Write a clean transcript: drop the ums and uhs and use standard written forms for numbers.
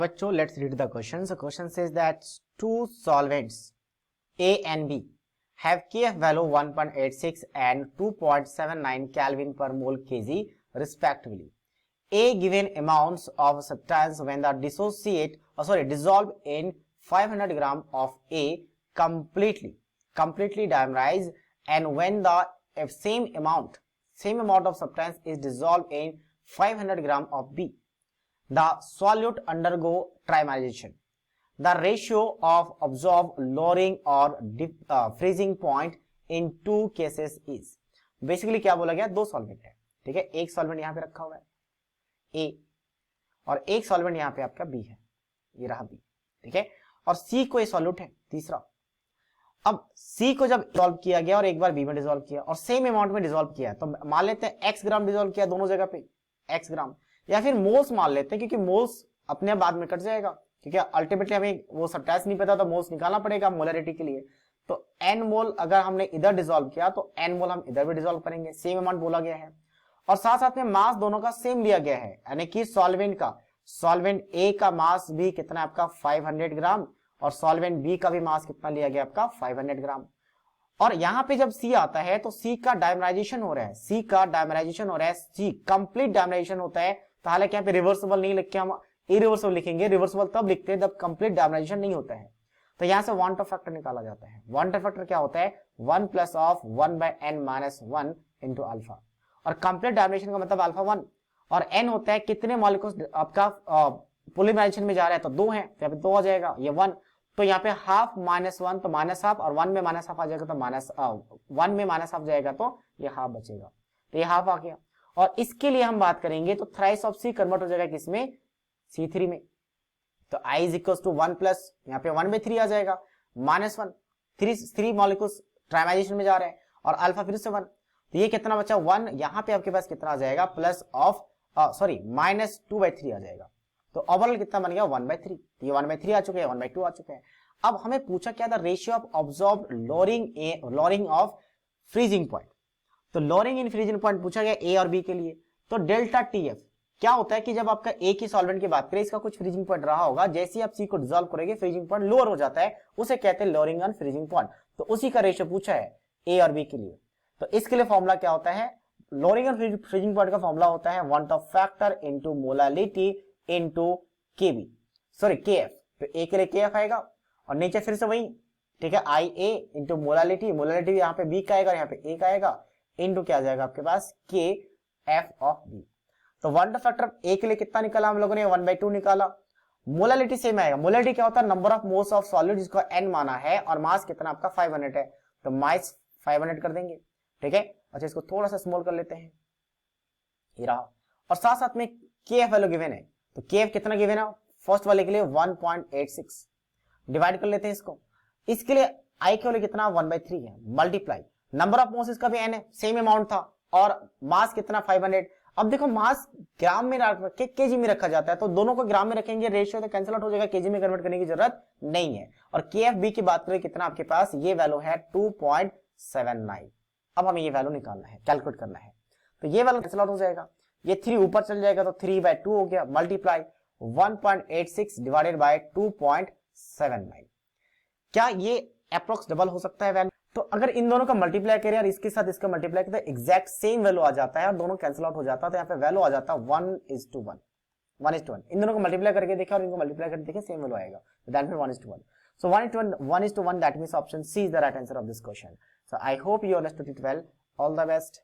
बच्चों, let's read the question. The question says that two solvents A and B have Kf value 1.86 and 2.79 Kelvin per mole Kg respectively. A given amounts of substance when the dissolve in 500 gram of A completely dimerized, and when the same amount of substance is dissolved in 500 gram of B, the solute undergo trimerization. The ratio of absorbed, lowering और freezing point in two cases is. Basically क्या बोला गया, दो solvent है, ठीक है। एक solvent यहां पे रखा हुआ है A और एक सॉल्वेंट यहां पे आपका B है, ये रहा B, ठीक है। और C को ये सॉल्यूट है तीसरा। अब C को जब डिसॉल्व किया गया और एक बार B में डिसॉल्व किया और सेम अमाउंट में डिसॉल्व किया, तो मान लेते हैं x ग्राम डिसॉल्व किया दोनों जगह पे x ग्राम, या फिर मोल्स मान लेते हैं, क्योंकि मोल्स अपने बाद में कट जाएगा, क्योंकि अल्टीमेटली हमें वो सब्सटेंस नहीं पता, तो मोल्स निकालना पड़ेगा मोलरिटी के लिए। तो n मोल अगर हमने इधर डिसॉल्व किया तो n मोल हम इधर भी डिसॉल्व करेंगे, सेम अमाउंट बोला गया है। और साथ साथ में मास दोनों का सेम लिया गया है, यानी कि सॉल्वेंट A का मास भी कितना आपका 500 ग्राम और सॉल्वेंट B का भी मास कितना लिया गया आपका 500 ग्राम। और यहां पे जब C आता है तो C का डायमराइजेशन हो रहा है, C कंप्लीट डायमराइजेशन होता है। तो हालांकि यहाँ पे रिवर्सिबल नहीं लिख के हम इरिवर्सिबल लिखेंगे, रिवर्सिबल तब लिखते हैं जब कंप्लीट डायमराइजेशन नहीं होता है। तो यहां से वन ऑफ फैक्टर निकाला जाता है। वन ऑफ फैक्टर क्या होता है, 1 plus of 1/n-1 into alpha, और कंप्लीट डायमराइजेशन का मतलब अल्फा 1, और n होता है कितने मॉलिक्यूल्स आपका पॉलीमराइजेशन में जा रहा है, तो 2 है, तो यहाँ पे 2 आ जाएगा, ये 1, तो यहाँ पे हाफ माइनस 1 तो माइनस हाफ, और 1 में माइनस हाफ आ जाएगा तो माइनस 1 में माइनस हाफ जाएगा तो ये हाफ बचेगा, तो ये हाफ आ गया। और इसके लिए हम बात करेंगे तो थ्राइस ऑफ C कन्वर्ट हो जाएगा किसमें, C3 में। तो I is equal to 1 plus यहाँ पे 1/3 आ जाएगा, -1, 3 मॉलिक्यूल्स ट्राइमाइजेशन में जा रहे हैं, और अल्फा फिर से 1, तो ये कितना बचा 1, यहाँ पे आपके पास कितना आ जाएगा प्लस ऑफ -2/3 आ जाएगा। तो ओवरऑल कितना बन गया 1/3, तो ये 1/3 आ चुके हैं, 1/2 आ चुके हैं। अब हमें पूछा क्या था, ratio of observed lowering of freezing point. तो लोअरिंग इन फ्रीजिंग पॉइंट पूछा गया A और B के लिए। तो डेल्टा TF क्या होता है कि जब आपका एक ही सॉल्वेंट की बात करें, इसका कुछ फ्रीजिंग पॉइंट रहा होगा, जैसे ही आप C को डिसॉल्व करेंगे फ्रीजिंग पॉइंट लोअर हो जाता है, उसे कहते हैं लोअरिंग ऑन फ्रीजिंग पॉइंट। तो उसी का रेशियो पूछा है A और B के लिए। तो इसके लिए फॉर्मूला क्या होता है, लोअरिंग ऑन फ्रीजिंग पॉइंट का फॉर्मूला होता है one of factor into molality into KF। तो A के लिए KF आएगा, और नीचे फिर से वही, ठीक है, IA इंटू मोलालिटी यहाँ पे B का आएगा, यहाँ पे A का आएगा, इनटू क्या आ जाएगा आपके पास KF ऑफ B। तो वन ऑफ फैक्टर A के लिए कितना निकाला हम लोगों ने, 1/2 निकाला। मोलालिटी सेम आएगा, मोलालिटी क्या होता है, number of moles of solid जिसको n माना है, और मास कितना आपका 500 है, तो माइस 500 कर देंगे, ठीक है। अच्छा, इसको थोड़ा सा स्मॉल कर लेते हैं, ये रहा। और साथ साथ में KF वैल्यू गिवन है, तो KF कितना गिवन है, फर्स्ट वाले के लिए 1.86, डिवाइड कर लेते हैं इसको। इसके लिए I के लिए कितना 1/3 है, मल्टीप्लाई नंबर ऑफ मोल्स इसका भी n है, सेम अमाउंट था, और मास कितना 500। अब देखो मास ग्राम में रख के केजी में रखा जाता है, तो दोनों को ग्राम में रखेंगे, रेशियो तो कैंसिल आउट हो जाएगा, केजी में कन्वर्ट करने की जरूरत नहीं है। और KFB की बात करें कितना आपके पास, ये वैल्यू है 2.79। अब हमें ये वैल्यू निकालना है, कैलकुलेट करना है, तो ये वैल्यू कैंसिल आउट हो जाएगा, ये 3 ऊपर चल जाएगा, तो 3/2 हो गया, मल्टीप्लाई 1.86 डिवाइडेड बाय 2.79। क्या ये अप्रोक्स डबल हो सकता है वैल्यू? तो अगर इन दोनों का मल्टीप्लाई करें और इसके साथ इसका मल्टीप्लाई करें, एग्जैक्ट सेम वैल्यू आ जाता है, और दोनों कैंसिल आउट हो जाता है, तो यहाँ पे वैल्यू आ जाता है 1:1। इन दोनों को मल्टीप्लाई करके देखें और इनको मल्टीप्लाई करके देखें, सेम वैल्यू आएगा, तो that means 1:1। So 1:1, that means option C is the right answer of this question. So I hope you understood it well. All the best.